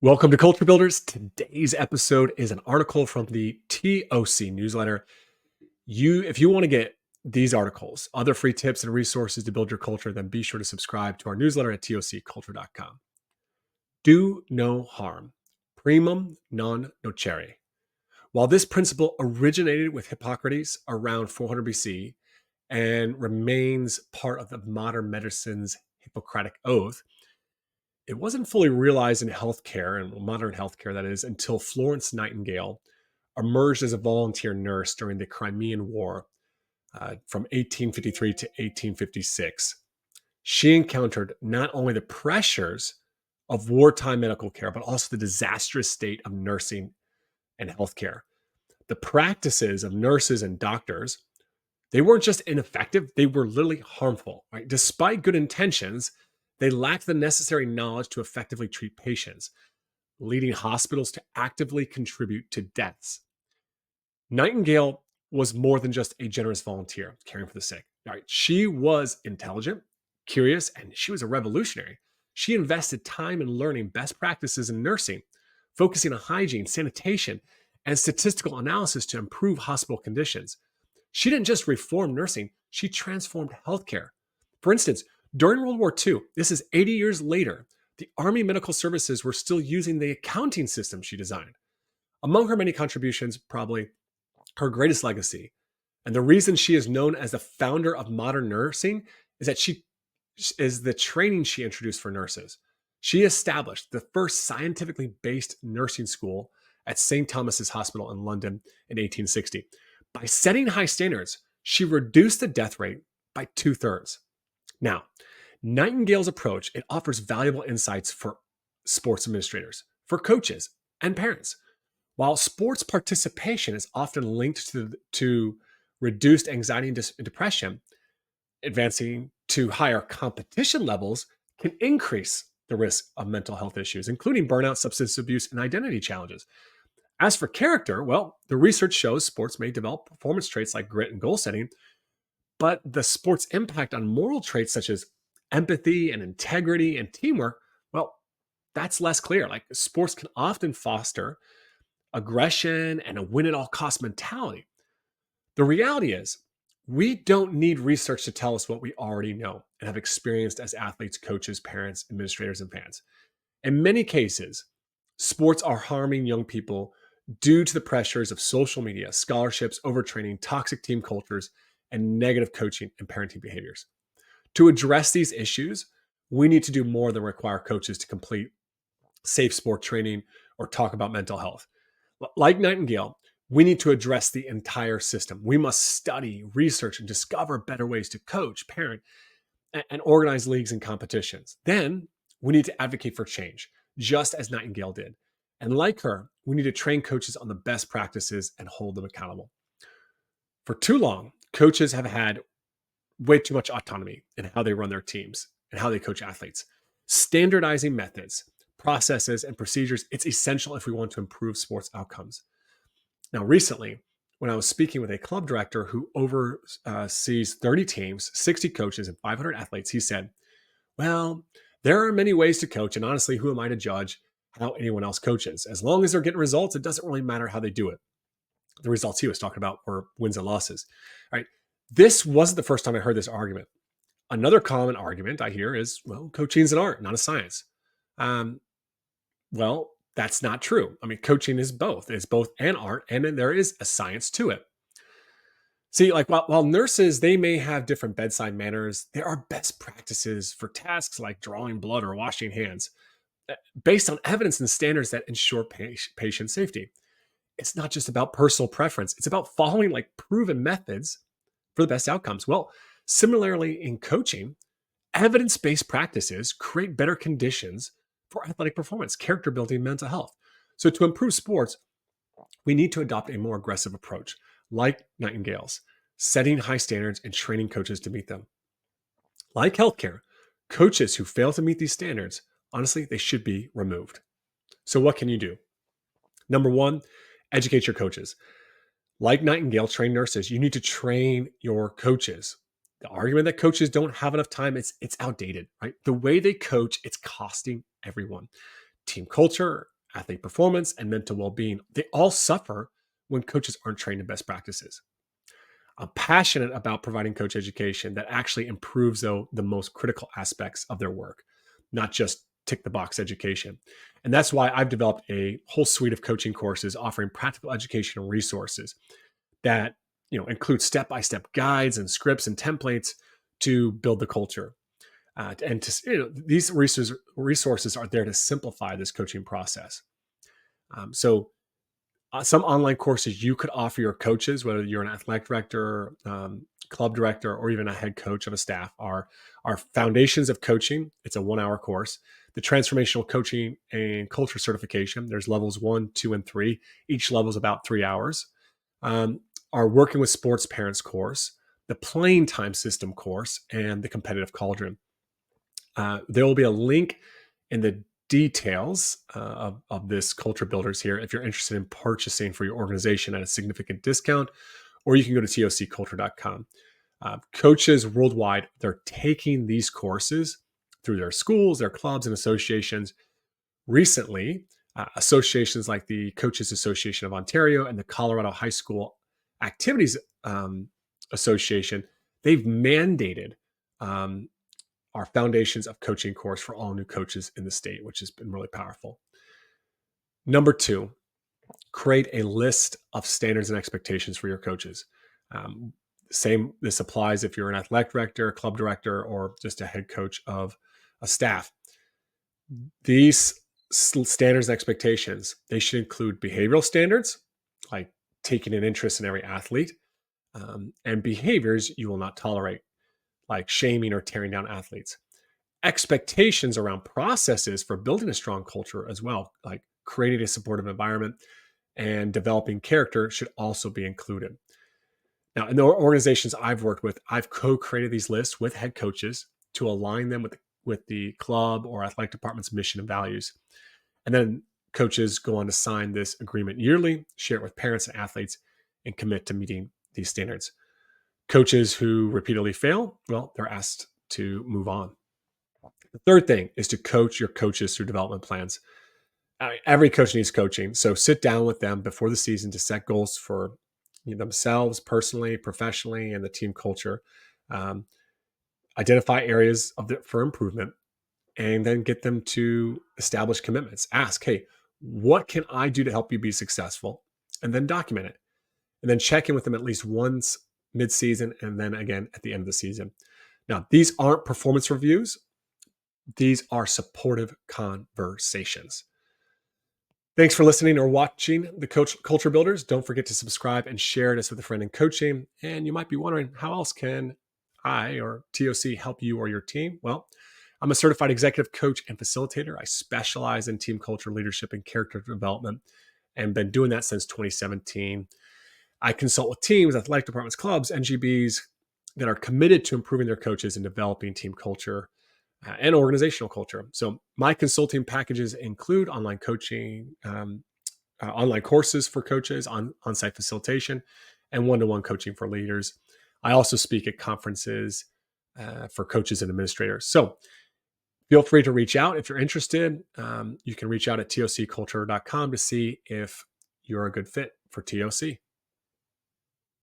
Welcome to Culture Builders. Today's episode is an article from the TOC newsletter. If you want to get these articles, other free tips and resources to build your culture, then be sure to subscribe to our newsletter at tocculture.com. Do no harm. Primum non nocere. While this principle originated with Hippocrates around 400 BC and remains part of the modern medicine's Hippocratic Oath, it wasn't fully realized in healthcare, and modern healthcare that is, until Florence Nightingale emerged as a volunteer nurse during the Crimean War from 1853 to 1856. She encountered not only the pressures of wartime medical care, but also the disastrous state of nursing and healthcare. The practices of nurses and doctors, they weren't just ineffective, they were literally harmful. Right? Despite good intentions, they lacked the necessary knowledge to effectively treat patients, leading hospitals to actively contribute to deaths. Nightingale was more than just a generous volunteer caring for the sick. Right? She was intelligent, curious, and she was a revolutionary. She invested time in learning best practices in nursing, focusing on hygiene, sanitation, and statistical analysis to improve hospital conditions. She didn't just reform nursing, she transformed healthcare. For instance, during World War II, this is 80 years later, the Army Medical Services were still using the accounting system she designed. Among her many contributions, probably her greatest legacy, and the reason she is known as the founder of modern nursing, is that she is the training she introduced for nurses. She established the first scientifically based nursing school at St. Thomas's Hospital in London in 1860. By setting high standards, she reduced the death rate by 2/3. Now, Nightingale's approach, it offers valuable insights for sports administrators, for coaches, and parents. While sports participation is often linked to reduced anxiety and depression, advancing to higher competition levels can increase the risk of mental health issues, including burnout, substance abuse, and identity challenges. As for character, well, the research shows sports may develop performance traits like grit and goal setting, but the sport's impact on moral traits such as empathy and integrity and teamwork, well, that's less clear. Like sports can often foster aggression and a win at all cost mentality. The reality is, we don't need research to tell us what we already know and have experienced as athletes, coaches, parents, administrators, and fans. In many cases, sports are harming young people due to the pressures of social media, scholarships, overtraining, toxic team cultures, and negative coaching and parenting behaviors. To address these issues, we need to do more than require coaches to complete safe sport training or talk about mental health. Like Nightingale, we need to address the entire system. We must study, research, and discover better ways to coach, parent, and organize leagues and competitions. Then we need to advocate for change, just as Nightingale did. And like her, we need to train coaches on the best practices and hold them accountable. For too long, coaches have had way too much autonomy in how they run their teams and how they coach athletes. Standardizing methods, processes, and procedures, it's essential if we want to improve sports outcomes. Now, recently, when I was speaking with a club director who oversees 30 teams, 60 coaches, and 500 athletes, he said, well, there are many ways to coach, and honestly, who am I to judge how anyone else coaches? As long as they're getting results, it doesn't really matter how they do it. The results he was talking about were wins and losses. All right. This wasn't the first time I heard this argument. Another common argument I hear is, well, coaching is an art, not a science. Well, that's not true. I mean, coaching is both. It's both an art, and then there is a science to it. See, like while nurses, they may have different bedside manners, there are best practices for tasks like drawing blood or washing hands based on evidence and standards that ensure patient safety. It's not just about personal preference. It's about following like proven methods for the best outcomes. Well, similarly in coaching, evidence-based practices create better conditions for athletic performance, character building, mental health. So to improve sports, we need to adopt a more aggressive approach, like Nightingale's, setting high standards and training coaches to meet them. Like healthcare, coaches who fail to meet these standards, honestly, they should be removed. So what can you do? Number one, educate your coaches. Like Nightingale trained nurses, you need to train your coaches. The argument that coaches don't have enough time, it's outdated, right? The way they coach, it's costing everyone. Team culture, athlete performance, and mental well-being, they all suffer when coaches aren't trained in best practices. I'm passionate about providing coach education that actually improves, though, the most critical aspects of their work, not just tick the box education. And that's why I've developed a whole suite of coaching courses offering practical educational resources that include step-by-step guides and scripts and templates to build the culture. And these resources are there to simplify this coaching process. Some online courses you could offer your coaches, whether you're an athletic director, club director, or even a head coach of a staff, are Foundations of Coaching. It's a 1-hour course. The Transformational Coaching and Culture Certification. There's levels 1, 2, and 3. Each level is about 3 hours. Our Working with Sports Parents course, the Playing Time System course, and the Competitive Cauldron. There will be a link in the details of this Culture Builders here if you're interested in purchasing for your organization at a significant discount, or you can go to tocculture.com. Coaches worldwide, they're taking these courses through their schools, their clubs, and associations. Recently, associations like the Coaches Association of Ontario and the Colorado High School Activities Association, they've mandated our Foundations of Coaching course for all new coaches in the state, which has been really powerful. Number 2, create a list of standards and expectations for your coaches. This applies if you're an athletic director, club director, or just a head coach of a staff. These standards and expectations, they should include behavioral standards, like taking an interest in every athlete, and behaviors you will not tolerate, like shaming or tearing down athletes. Expectations around processes for building a strong culture as well, like creating a supportive environment and developing character, should also be included. Now, in the organizations I've worked with, I've co-created these lists with head coaches to align them with the club or athletic department's mission and values. And then coaches go on to sign this agreement yearly, share it with parents and athletes, and commit to meeting these standards. Coaches who repeatedly fail, well, they're asked to move on. The third thing is to coach your coaches through development plans. Every coach needs coaching, so sit down with them before the season to set goals for themselves personally, professionally, and the team culture. Identify areas for improvement, and then get them to establish commitments. Ask, hey, what can I do to help you be successful? And then document it. And then check in with them at least once mid-season, and then again at the end of the season. Now, these aren't performance reviews. These are supportive conversations. Thanks for listening or watching the Culture Builders. Don't forget to subscribe and share this with a friend in coaching. And you might be wondering, how else can I or TOC help you or your team? Well, I'm a certified executive coach and facilitator. I specialize in team culture, leadership, and character development, and been doing that since 2017. I consult with teams, athletic departments, clubs, NGBs that are committed to improving their coaches and developing team culture and organizational culture. So my consulting packages include online coaching, online courses for coaches, on-site facilitation, and one-to-one coaching for leaders. I also speak at conferences for coaches and administrators. So feel free to reach out if you're interested. You can reach out at tocculture.com to see if you're a good fit for TOC.